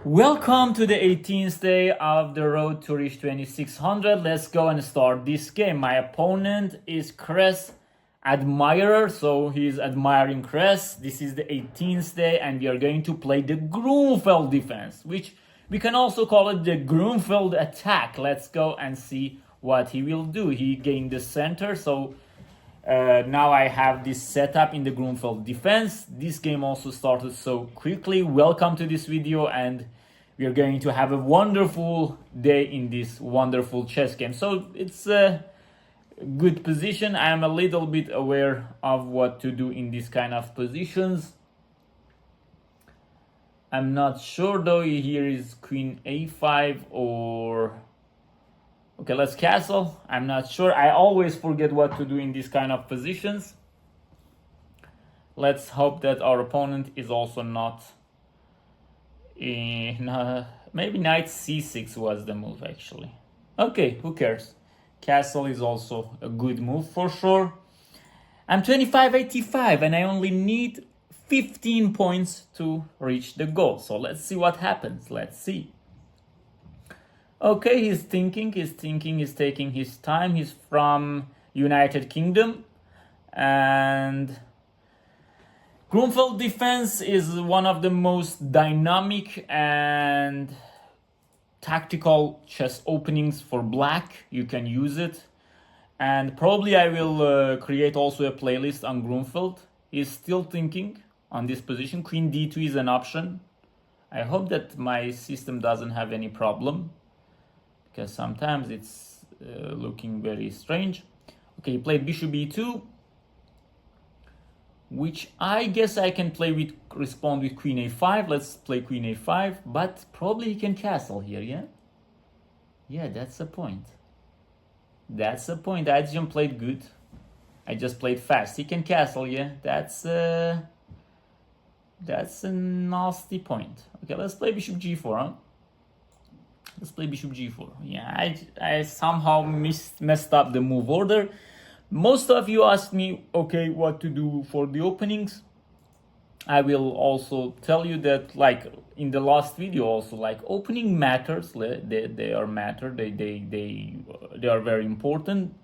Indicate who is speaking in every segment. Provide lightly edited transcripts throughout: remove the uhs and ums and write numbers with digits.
Speaker 1: Welcome to the 18th day of the road to reach 2600. Let's go and start this game. My opponent is Cress Admirer, so he's admiring Cress. This is the 18th day and we are going to play the Grunfeld Defense, which we can also call it the Grunfeld Attack. Let's go and see what he will do. He gained the center, so now I have this setup in the Grunfeld Defense. This game also started so quickly. Welcome to this video, and we are going to have a wonderful day in this wonderful chess game. So it's a good position. I am a little bit aware of what to do in this kind of positions. I'm not sure though. Here is Queen A5 or... Okay, let's castle. I'm not sure. I always forget what to do in these kind of positions. Let's hope that our opponent is also not in... maybe knight c6 was the move actually. Okay, who cares? Castle is also a good move for sure. I'm 2585 and I only need 15 points to reach the goal. So let's see what happens. Let's see. Okay, he's thinking, he's taking his time. He's from United Kingdom, and Grunfeld Defense is one of the most dynamic and tactical chess openings for black. You can use it, and probably I will create also a playlist on Grunfeld. He's still thinking on this position. Queen d2 is an option. I hope that my system doesn't have any problem, because sometimes it's looking very strange. Okay, he played bishop e2, which I guess I can play with, respond with queen a5. Let's play queen a5, but probably he can castle here, yeah? Yeah, that's the point. That's the point. I didn't play good. I just played fast. He can castle, yeah? That's a nasty point. Okay, let's play bishop g4, huh? Let's play bishop g4. Yeah, I somehow messed up the move order. Most of you asked me, okay, what to do for the openings. I will also tell you that, like in the last video also, like opening matters. They are matter. They are very important.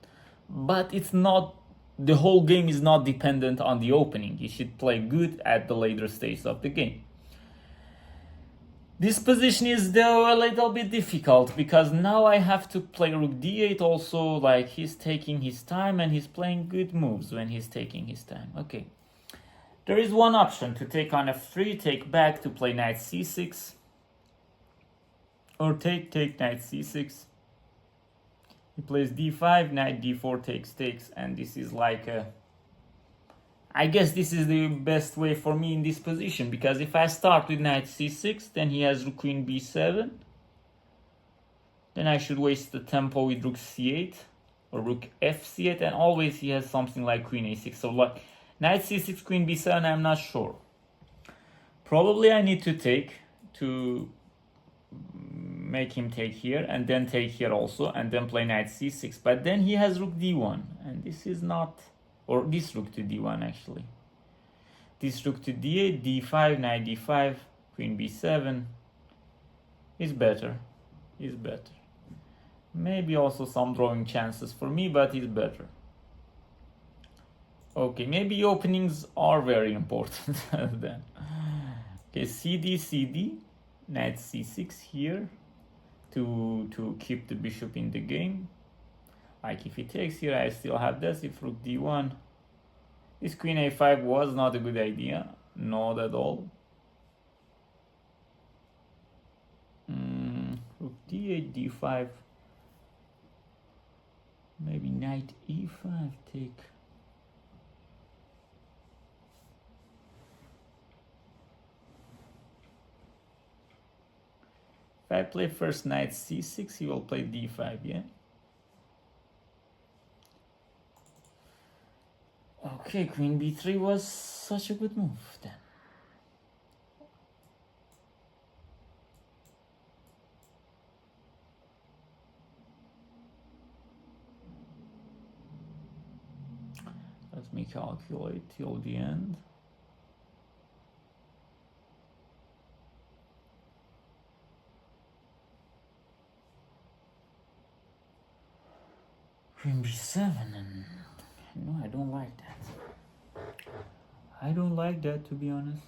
Speaker 1: But it's not, the whole game is not dependent on the opening. You should play good at the later stage of the game. This position is though a little bit difficult, because now I have to play rook d8 also. Like, he's taking his time and he's playing good moves when he's taking his time. Okay, there is one option to take on f3, take back to play knight c6, or take knight c6. He plays d5, knight d4 takes, and this is like a... I guess this is the best way for me in this position, because if I start with knight c6, then he has rook queen b7. Then I should waste the tempo with rook c8 or rook fc8, and always he has something like queen a6. So like knight c6, queen b7, I'm not sure. Probably I need to take to make him take here, and then take here also, and then play knight c6. But then he has rook d1, and this is not... or this rook to d1 actually. This rook to d8, d5, knight d5, queen b7 is better. Is better. Maybe also some drawing chances for me, but it's better. Okay, maybe openings are very important then. Okay, cd, knight c6 here to keep the bishop in the game. Like if he takes here, I still have this. If rook d1, this queen a5 was not a good idea, not at all. Rook d8, d5, maybe knight e5 take. If I play first knight c6, he will play d5, yeah? Okay, queen b3 was such a good move then. Let me calculate till the end. Queen b7, and no, I don't like that. I don't like that, to be honest.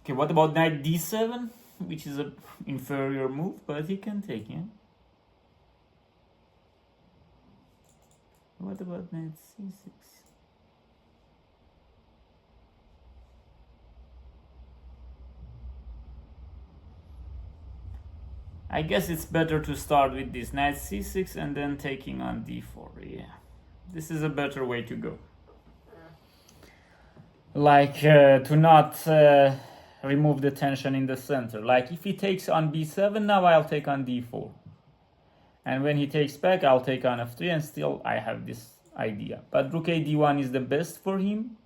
Speaker 1: Okay, what about knight d7, which is an inferior move, but he can take, yeah? What about knight c6? I guess it's better to start with this knight c6 and then taking on d4, yeah. This is a better way to go. Like, to not remove the tension in the center. Like, if he takes on b7, now I'll take on d4. And when he takes back, I'll take on f3, and still I have this idea. But rook a d1 is the best for him.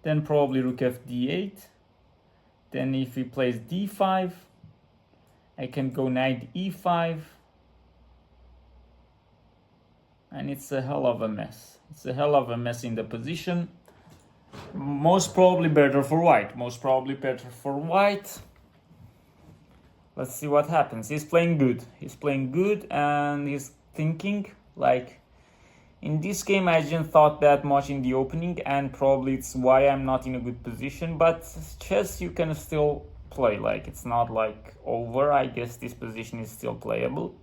Speaker 1: Then probably rook f d8. Then if he plays d5, I can go knight e5. And it's a hell of a mess. It's a hell of a mess in the position. Most probably better for white. Most probably better for white. Let's see what happens. He's playing good. He's playing good, and he's thinking, like, in this game I didn't thought that much in the opening, and probably it's why I'm not in a good position. But chess you can still play. Like, it's not like over. I guess this position is still playable.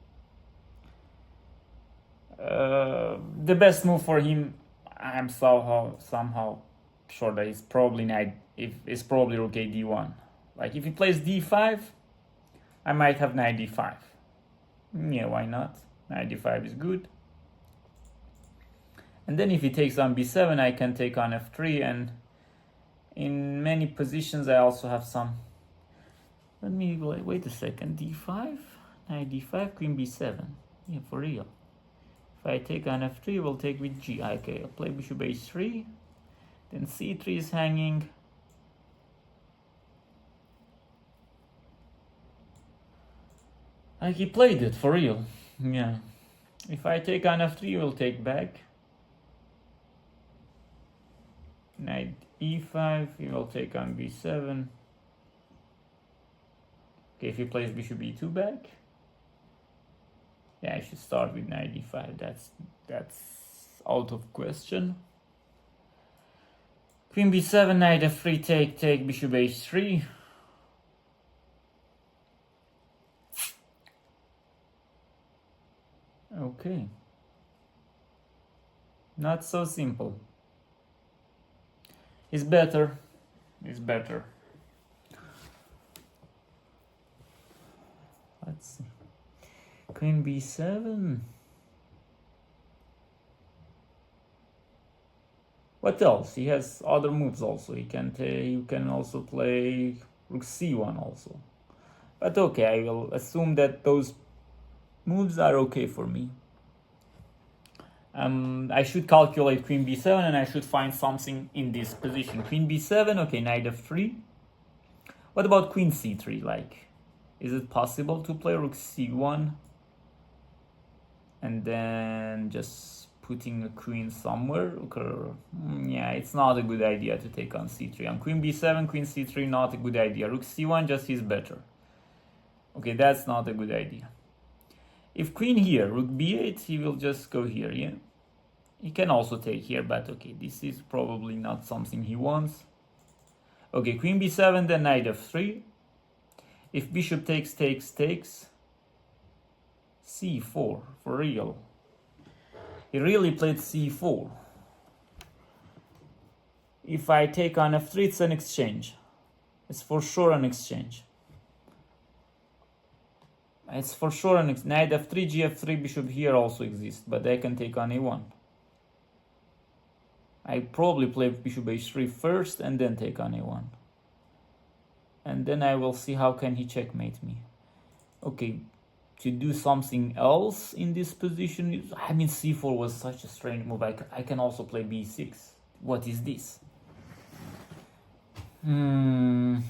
Speaker 1: The best move for him, I'm somehow sure that it's probably probably rook a d1. Like, if he plays d5, I might have knight d5. Yeah, why not? Knight d5 is good. And then if he takes on b7, I can take on f3, and in many positions I also have some. Let me wait a second. d5, knight d5, queen b7. Yeah, for real. If I take on f3, we'll take with g. Okay, I'll play bishop h3. Then c3 is hanging. Like, he played it for real. Yeah. If I take on f3, we'll take back. Knight e5, he will take on b7. Okay, if he plays bishop e2 back. Yeah, I should start with knight e5. That's out of question. Queen b7, knight f3, take, bishop h3. Okay. Not so simple. It's better. It's better. Let's see. Queen b7. What else? He has other moves also. You can also play rook c1 also. But okay, I will assume that those moves are okay for me. I should calculate queen b7, and I should find something in this position. Queen b7, okay, knight f3. What about queen c3? Like, is it possible to play rook c1 and then just putting a queen somewhere? Yeah, it's not a good idea to take on c3. On queen b7, queen c3, not a good idea. Rook c1 just is better. Okay, that's not a good idea. If queen here, rook b8, he will just go here, yeah? He can also take here, but okay, this is probably not something he wants. Okay, queen b7, then knight f3. If bishop takes, c4, for real. He really played c4. If I take on f3, it's an exchange. It's for sure an exchange. It's for sure an knight f3, gf3, bishop here also exists, but I can take on a1. I probably play bishop h3 first and then take on a1. And then I will see how can he checkmate me. Okay, to do something else in this position, I mean, c4 was such a strange move. I can also play b6. What is this? Okay,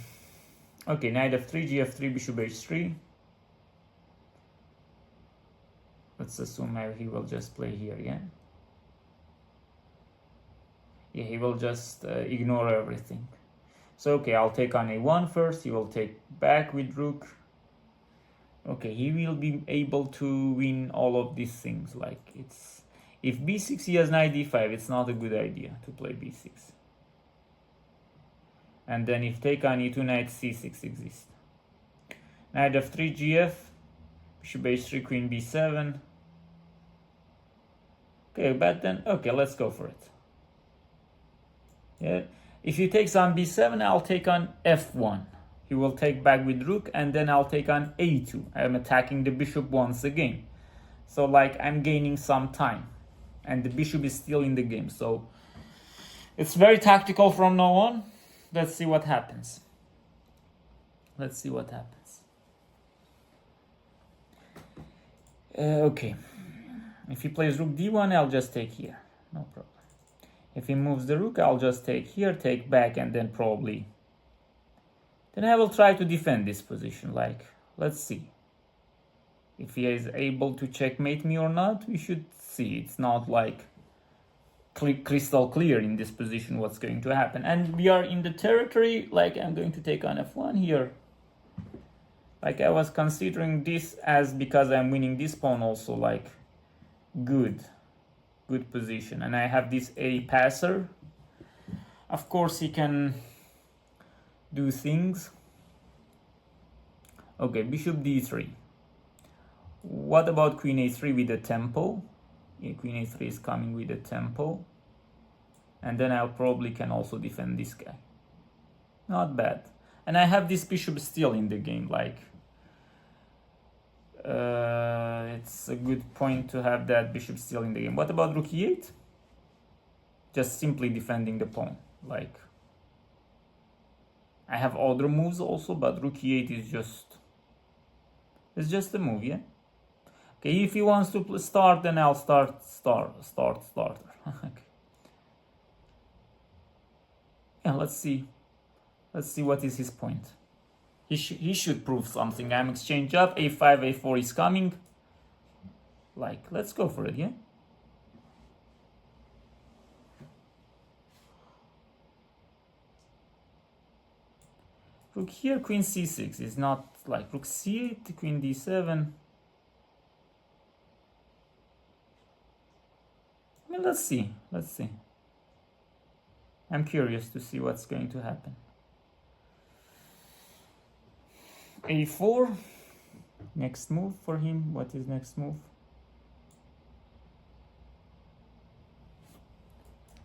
Speaker 1: knight f3, gf3, bishop h3. Let's assume he will just play here, yeah? Yeah, he will just ignore everything. So, okay, I'll take on a1 first. He will take back with rook. Okay, he will be able to win all of these things. Like, it's, if b6 he has knight d5, it's not a good idea to play b6. And then if take on e2, knight c6 exists. Knight f3, gf, bishop h3, queen b7. Okay, but then, okay, let's go for it. Yeah, if he takes on b7, I'll take on f1. He will take back with rook, and then I'll take on a2. I'm attacking the bishop once again. So like, I'm gaining some time, and the bishop is still in the game. So it's very tactical from now on. Let's see what happens. Let's see what happens. Okay. If he plays rook d1, I'll just take here. No problem. If he moves the rook, I'll just take here, take back, and then probably... Then I will try to defend this position. Like, let's see. If he is able to checkmate me or not, we should see. It's not like crystal clear in this position what's going to happen. And we are in the territory, like I'm going to take on f1 here. Like, I was considering this as, because I'm winning this pawn also, like, good position. And I have this a passer. Of course he can do things. Okay, bishop d3. What about queen a3 with the tempo? Yeah, queen a3 is coming with the tempo. And then I probably can also defend this guy. Not bad. And I have this bishop still in the game. Like, it's a good point to have that bishop still in the game. What about rook e8? Just simply defending the pawn. Like, I have other moves also, but rook e8 is just... It's just a move, yeah? Okay, if he wants to start, then I'll starter. Okay. Yeah, let's see. Let's see what is his point. He should prove something. I'm exchange up, a5, a4 is coming. Like, let's go for it, yeah? Rook here, queen c6 is not like rook c8, queen d7. I mean, let's see. I'm curious to see what's going to happen. a4, next move for him. What is next move?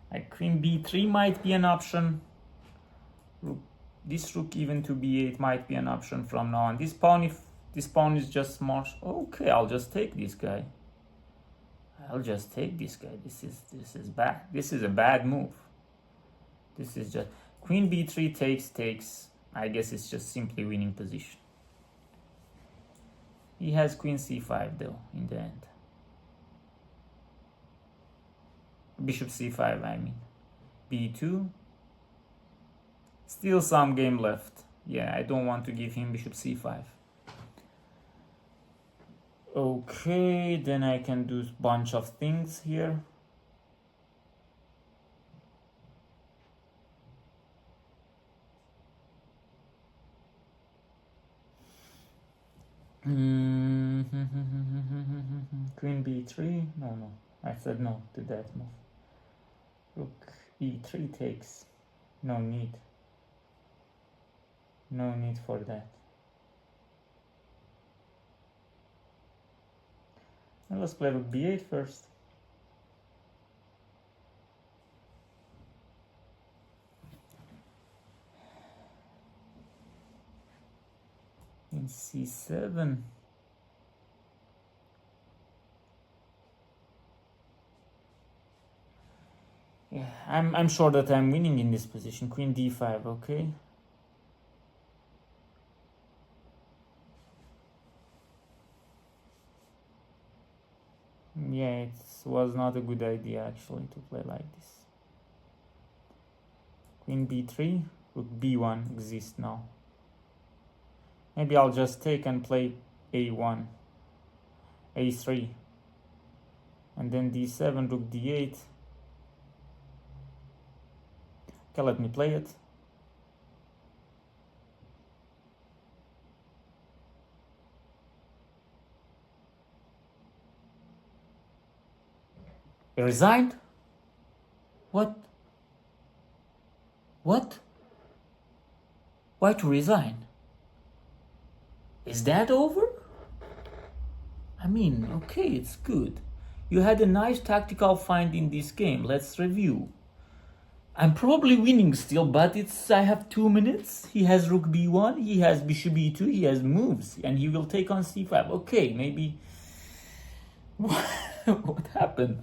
Speaker 1: Like, queen b3 might be an option. This rook even to b8 might be an option from now on. This pawn, if this pawn is just smart, okay, I'll just take this guy. This is bad. This is a bad move. This is just queen b3 takes. I guess it's just simply winning position. He has queen c5 though in the end. Bishop c5, I mean. b2. Still some game left. Yeah, I don't want to give him bishop c5. Okay, then I can do a bunch of things here. Queen b3. No. I said no to that move. Rook e3 takes. No need for that. Well, let's play rook b8 first. In c7. Yeah, I'm sure that I'm winning in this position. Queen d5, okay. Yeah, it was not a good idea actually to play like this. Queen b3, rook b1 exists now. Maybe I'll just take and play a1, a3, and then d7, rook d8. Okay, let me play it. He resigned? What? What? Why to resign? Is that over? I mean, okay, it's good. You had a nice tactical find in this game. Let's review. I'm probably winning still, but I have 2 minutes. He has rook b1, he has bishop e2, he has moves, and he will take on c5. Okay, maybe... What happened?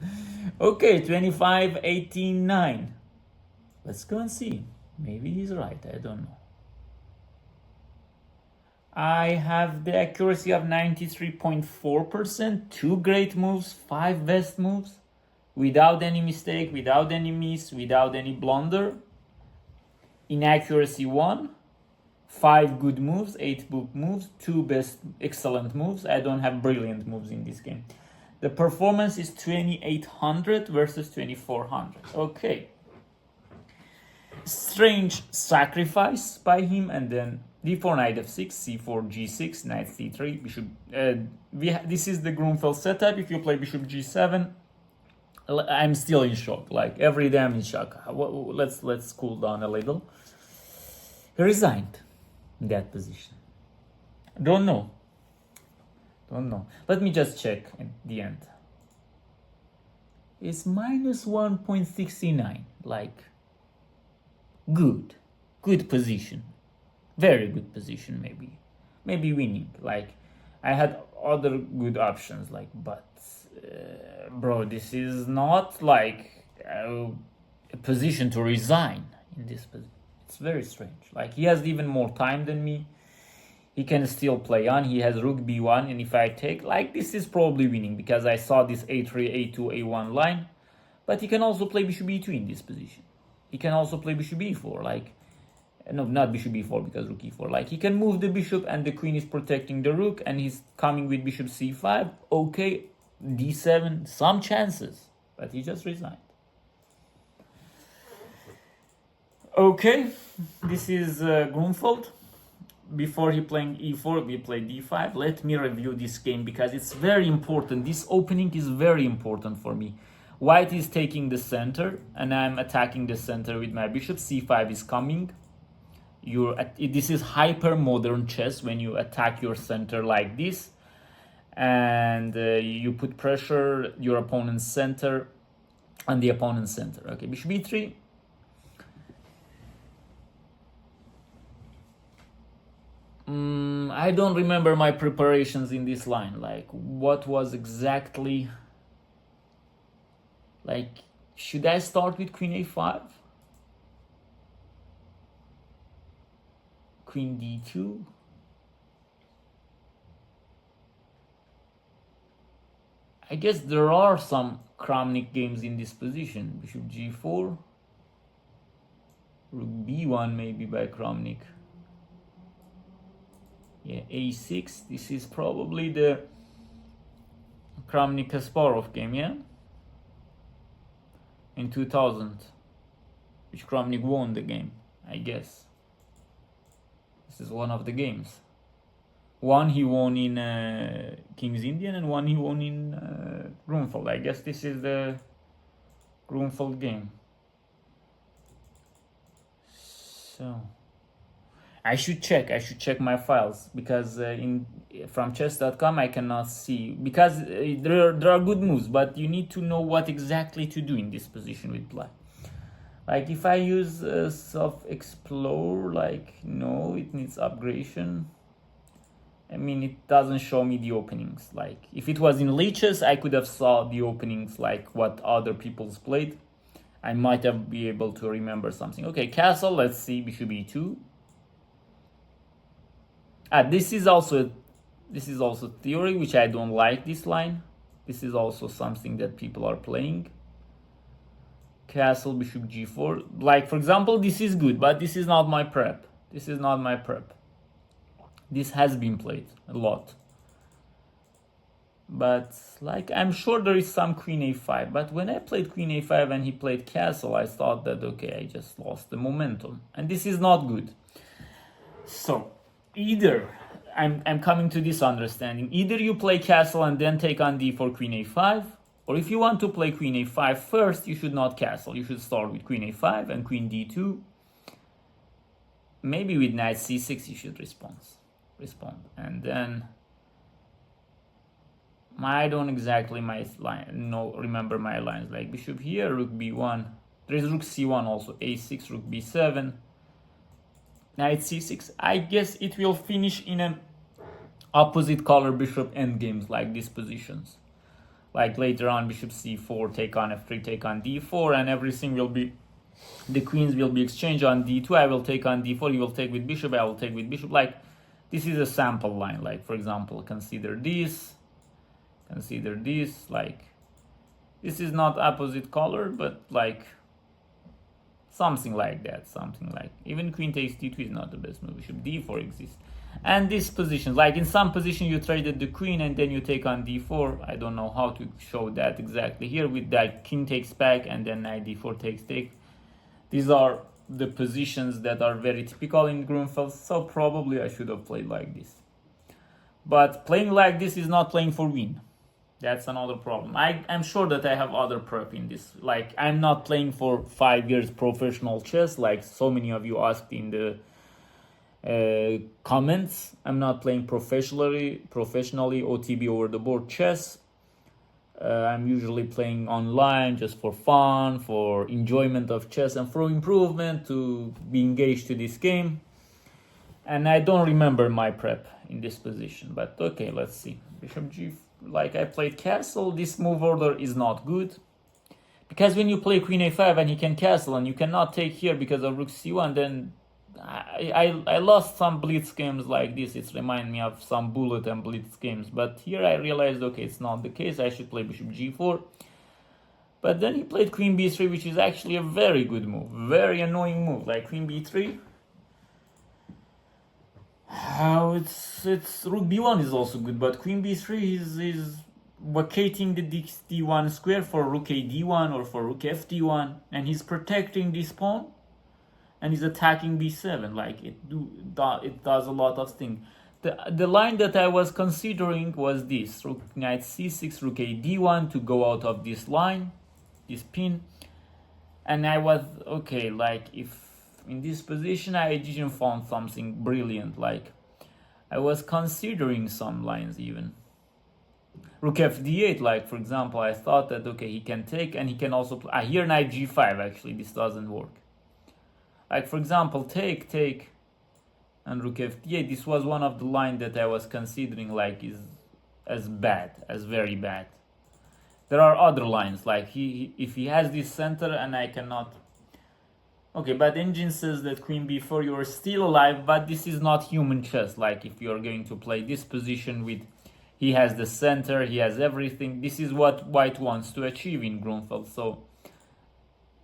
Speaker 1: Okay, 25, 18, 9. Let's go and see. Maybe he's right, I don't know. I have the accuracy of 93.4%, 2 great moves, 5 best moves, without any mistake, without any miss, without any blunder. Inaccuracy 1, 5 good moves, 8 book moves, 2 best excellent moves. I don't have brilliant moves in this game. The performance is 2800 versus 2400. Okay. Strange sacrifice by him, and then d4, knight f6, c4, g6, knight c3, bishop. This is the Grunfeld setup. If you play bishop g7, I'm still in shock. Like every day I'm in shock. Let's cool down a little. He resigned in that position. Don't know. Let me just check at the end. It's minus 1.69. Like good position. Very good position, maybe winning. Like I had other good options, like, but bro, this is not like a position to resign in this position. It's very strange. Like he has even more time than me. He can still play on. He has rook b1, and if I take, like, this is probably winning because I saw this a3, a2, a1 line. But he can also play bishop b2 in this position. He can also play bishop b4, like, no, not bishop b4 because rook e4. Like he can move the bishop and the queen is protecting the rook, and he's coming with bishop c5. Okay, d7, some chances, but he just resigned. Okay, this is Grunfeld. Before he playing e4, we play d5. Let me review this game because it's very important. This opening is very important for me. White is taking the center, and I'm attacking the center with my bishop. c5 is coming. This is hyper modern chess when you attack your center like this, and you put pressure your opponent's center and the opponent's center. Okay, bishop b3. I don't remember my preparations in this line. Like, what was exactly... Like, should I start with queen a5? Queen d2? I guess there are some Kramnik games in this position. Bishop g4. Rook b1 maybe by Kramnik. Yeah, a6. This is probably the Kramnik-Kasparov game, yeah? In 2000. Which Kramnik won the game, I guess. This is one of the games. One he won in King's Indian, and one he won in Grunfeld. I guess this is the Grunfeld game. So... I should check my files because from chess.com I cannot see, because there are good moves, but you need to know what exactly to do in this position with black. Like if I use self-explore, like no, it needs upgradation. I mean, it doesn't show me the openings. Like if it was in leeches, I could have saw the openings like what other people's played. I might have be able to remember something. Okay, castle. Let's see, bishop e2. This is also theory, which I don't like this line. This is also something that people are playing. Castle, bishop g4. Like, for example, this is good, but this is not my prep. This is not my prep. This has been played a lot. But, like, I'm sure there is some queen a5. But when I played queen a5 and he played castle, I thought that, okay, I just lost the momentum. And this is not good. So... either I'm coming to this understanding. Either you play castle and then take on d4, queen a5, Or if you want to play queen a5 first, you should not castle. You should start with queen a5 and queen d2. Maybe with knight c6 you should respond. And then I don't exactly remember my lines. Like bishop here, rook b1. There is rook c1 also, a6, rook b7, knight c6. I guess it will finish in an opposite color bishop endgames like these positions. Like later on, bishop c4, take on f3, take on d4, and everything will be, the queens will be exchanged on d2. I will take on d4, he will take with bishop, I will take with bishop. Like this is a sample line. Like for example, consider this, like this is not opposite color, but like something like that, even queen takes d2 is not the best move. Bishop d4 exists. And these positions, like in some position you traded the queen and then you take on d4. I don't know how to show that exactly here with that king takes back and then knight d4 takes take. These are the positions that are very typical in Grunfeld, so probably I should have played like this. But playing like this is not playing for win. That's another problem. I'm sure that I have other prep in this. Like I'm not playing for 5 years professional chess like so many of you asked in the comments. I'm not playing professionally OTB over the board chess. I'm usually playing online just for fun, for enjoyment of chess and for improvement, to be engaged to this game. And I don't remember my prep in this position, but okay, let's see. Bishop g, like I played castle. This move order is not good, because when you play queen a5 and he can castle and you cannot take here because of rook c1, then I lost some blitz games like this. It reminds me of some bullet and blitz games, but here I realized, okay, it's not the case. I should play bishop g4. But then he played queen b3, which is actually a very good move, very annoying move. Like queen b3, it's rook b1 is also good, but queen b3 is vacating the d1 square for rook a d1 or for rook f d1, and he's protecting this pawn and he's attacking b7. Like it does a lot of things. The line that I was considering was this: rook knight c6, rook a d1 to go out of this line, this pin. And I was okay, like if in this position I didn't find something brilliant. Like I was considering some lines, even rook f d8. Like for example, I thought that okay, he can take and he can also play here knight g5. Actually this doesn't work. Like for example, take and rook f d8. This was one of the lines that I was considering, like is as very bad. There are other lines, like if he has this center and I cannot. Okay, but engine says that queen b4, you are still alive, but this is not human chess. Like if you're going to play this position with, he has the center, he has everything. This is what white wants to achieve in Grunfeld, so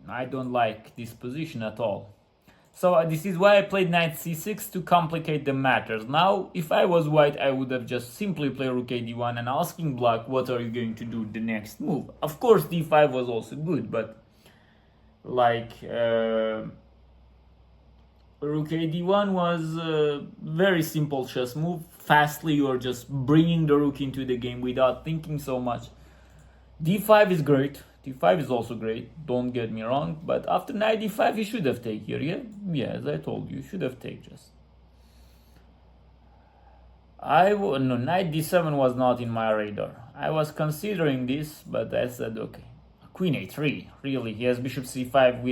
Speaker 1: I don't like this position at all. So this is why I played knight c6 to complicate the matters. Now, if I was white, I would have just simply played rook a d1 and asking black, what are you going to do the next move? Of course, d5 was also good, but like rook a d1 was a very simple chess move. Fastly, you're just bringing the rook into the game without thinking so much. d5 is great. d5 is also great, don't get me wrong, but after knight d5 you should have taken here. Yeah, as I told you, you should have taken just. No, knight d7 was not in my radar. I was considering this, but I said okay, queen a3, really, he has bishop c5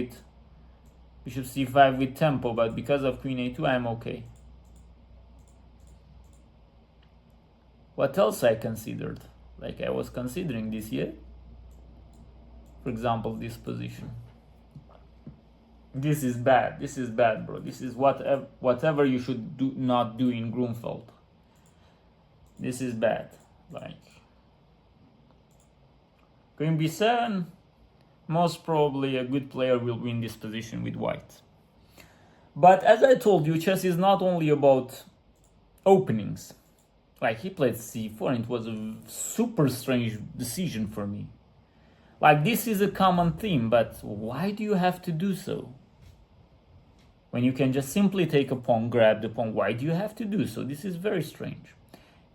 Speaker 1: with tempo, but because of queen a2 I'm okay. What else I considered? Like I was considering this here. For example, this position. This is bad. This is bad, bro. This is whatever you should not do in Grunfeld. This is bad. Like queen b7, most probably a good player will win this position with white. But as I told you, chess is not only about openings. Like he played c4 and it was a super strange decision for me. Like this is a common theme, but why do you have to do so? When you can just simply take a pawn, grab the pawn, why do you have to do so? This is very strange.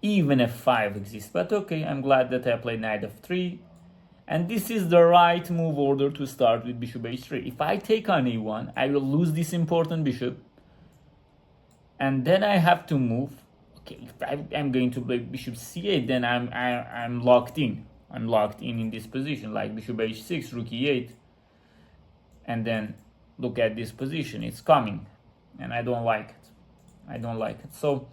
Speaker 1: Even f5 exists, but okay, I'm glad that I played knight f3. And this is the right move order to start with bishop h3. If I take on a1, I will lose this important bishop. And then I have to move. Okay, if I'm going to play bishop c8, then I'm locked in. I'm locked in this position, like bishop h6, rook e8. And then look at this position, it's coming. And I don't like it. I don't like it. So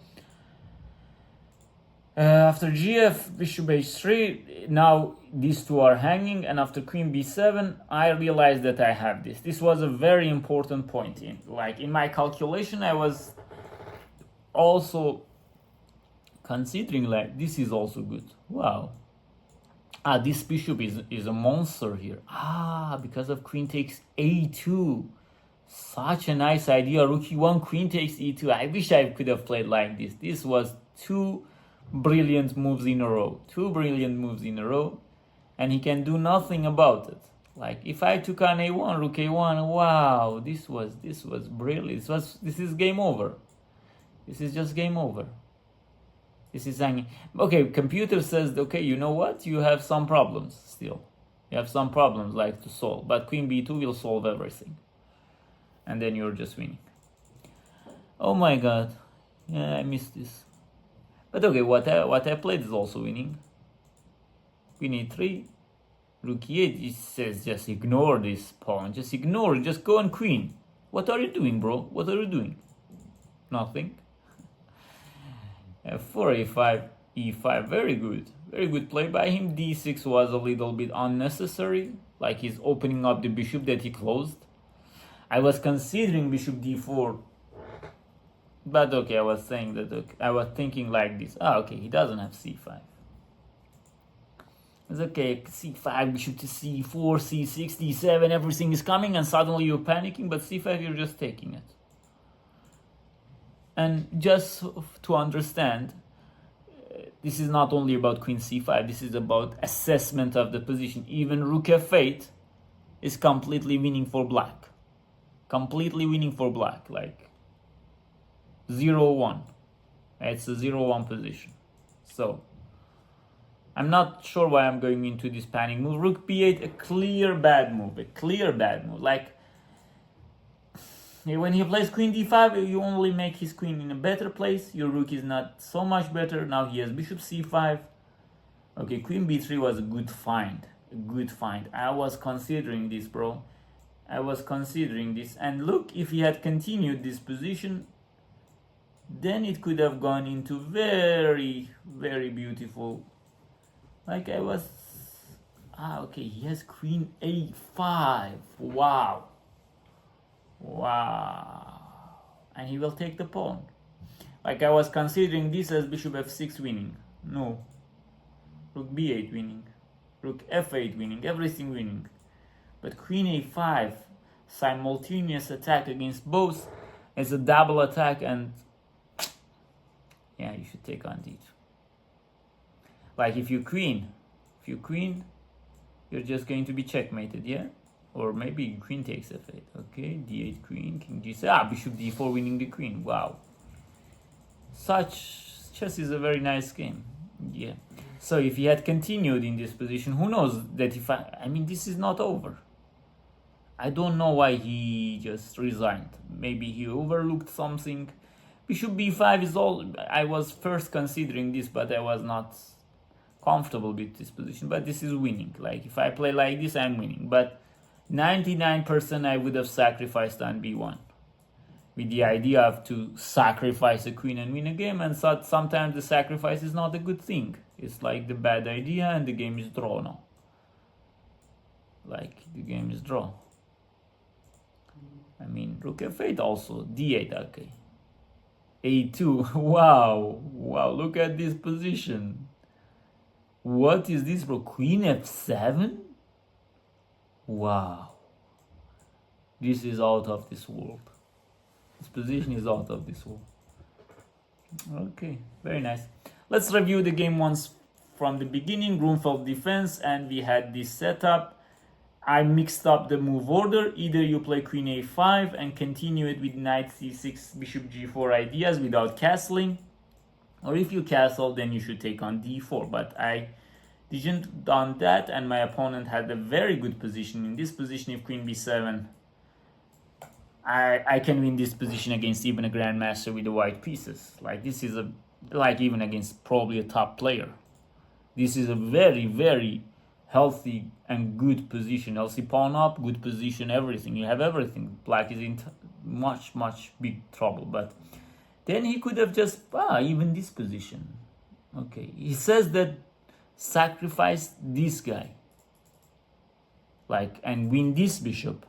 Speaker 1: after gf, bishop h3, now these two are hanging, and after queen b7, I realized that I have this. This was a very important point in my calculation. I was also considering like this is also good. Wow. This bishop is a monster here. Because of queen takes a2. Such a nice idea. Rook e1, queen takes e2. I wish I could have played like this. This was two brilliant moves in a row. Two brilliant moves in a row. And he can do nothing about it. Like if I took on a1, rook a1, wow, this was brilliant. This is game over. This is just game over. This is hanging. Okay, computer says, okay, you know what? You have some problems still. You have some problems like to solve. But queen b2 will solve everything. And then you're just winning. Oh my god. Yeah, I missed this. But okay, what I played is also winning. Queen e3. Rook e8. It says just ignore this pawn. Just ignore it. Just go on queen. What are you doing, bro? What are you doing? Nothing. f4, a5, e5. Very good. Very good play by him. d6 was a little bit unnecessary. Like he's opening up the bishop that he closed. I was considering bishop d4. But okay, I was saying that, okay, I was thinking like this. Okay, he doesn't have c5. It's okay, c5, bishop to c4, c6, d7, everything is coming and suddenly you're panicking, but c5 you're just taking it. And just to understand, this is not only about queen c5, this is about assessment of the position. Even rook f8 is completely winning for black. Completely winning for black, like 0-1. It's a 0-1 position. So I'm not sure why I'm going into this panic move. Rook b8, a clear bad move. A clear bad move. Like when he plays queen d5, you only make his queen in a better place. Your rook is not so much better. Now he has bishop c5. Okay, queen b3 was a good find. A good find. I was considering this, bro. I was considering this. And look, if he had continued this position, then it could have gone into very, very beautiful. Like I was... okay, he has queen a5. Wow. Wow. And he will take the pawn. Like I was considering this as bishop f6 winning. No. Rook b8 winning. Rook f8 winning. Everything winning. But queen a5, simultaneous attack against both, is a double attack, and yeah, you should take on d2. Like if you queen, you're just going to be checkmated, yeah? Or maybe queen takes f8. Okay, d8 queen, king g7. Bishop d4 winning the queen. Wow. Such chess is a very nice game. Yeah. So if he had continued in this position, who knows that if I mean, this is not over. I don't know why he just resigned. Maybe he overlooked something. Bishop b5 is all... I was first considering this, but I was not comfortable with this position. But this is winning. Like, if I play like this, I'm winning. But 99% I would have sacrificed on b1. With the idea of to sacrifice a queen and win a game. And so sometimes the sacrifice is not a good thing. It's like the bad idea and the game is draw now. Like, the game is draw. I mean, rook f8 also. d8, okay. a2, wow. Wow, look at this position. What is this, bro? Queen f7? Wow. This is out of this world. This position is out of this world. Okay, very nice. Let's review the game once from the beginning. Grunfeld Defense, and we had this setup. I mixed up the move order. Either you play queen a5 and continue it with knight c6, bishop g4 ideas without castling. Or if you castle, then you should take on d4. But I Didn't done that, and my opponent had a very good position. In this position, if queen b7, I can win this position against even a grandmaster with the white pieces. Like this is like even against probably a top player. This is a very, very healthy and good position. LC pawn up, good position, everything. You have everything. Black is in much, much big trouble. But then he could have just, even this position. Okay, he says that sacrifice this guy. Like, and win this bishop.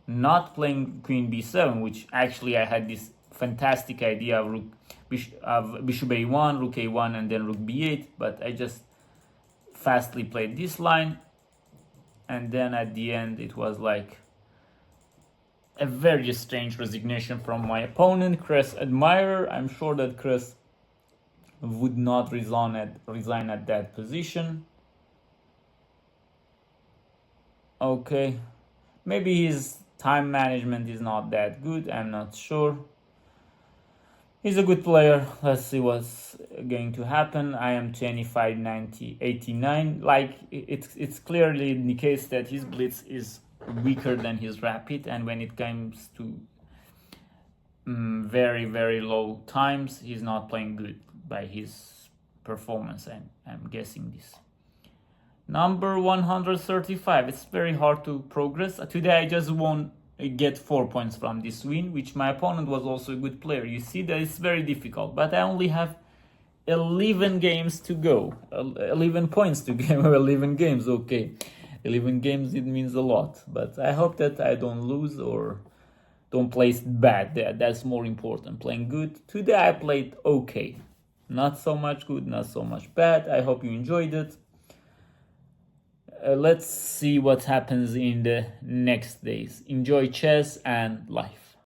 Speaker 1: Not playing queen b7, which actually I had this fantastic idea of bishop a1, rook a1, and then rook b8, but I just fastly played this line, and then at the end it was like a very strange resignation from my opponent, Chris admirer. I'm sure that Chris would not resign at that position. Okay, maybe his time management is not that good, I'm not sure. He's a good player. Let's see what's going to happen. I am 25, 90, 89. Like, it's clearly indicates that his blitz is weaker than his rapid, and when it comes to very, very low times, he's not playing good by his performance. I'm guessing this. Number 135. It's very hard to progress. Today I just won get 4 points from this win, which my opponent was also a good player. You see that it's very difficult, but I only have 11 games to go. 11 points to go. 11 games, okay. 11 games, it means a lot. But I hope that I don't lose or don't play bad. That's more important. Playing good. Today I played okay. Not so much good, not so much bad. I hope you enjoyed it. Let's see what happens in the next days. Enjoy chess and life.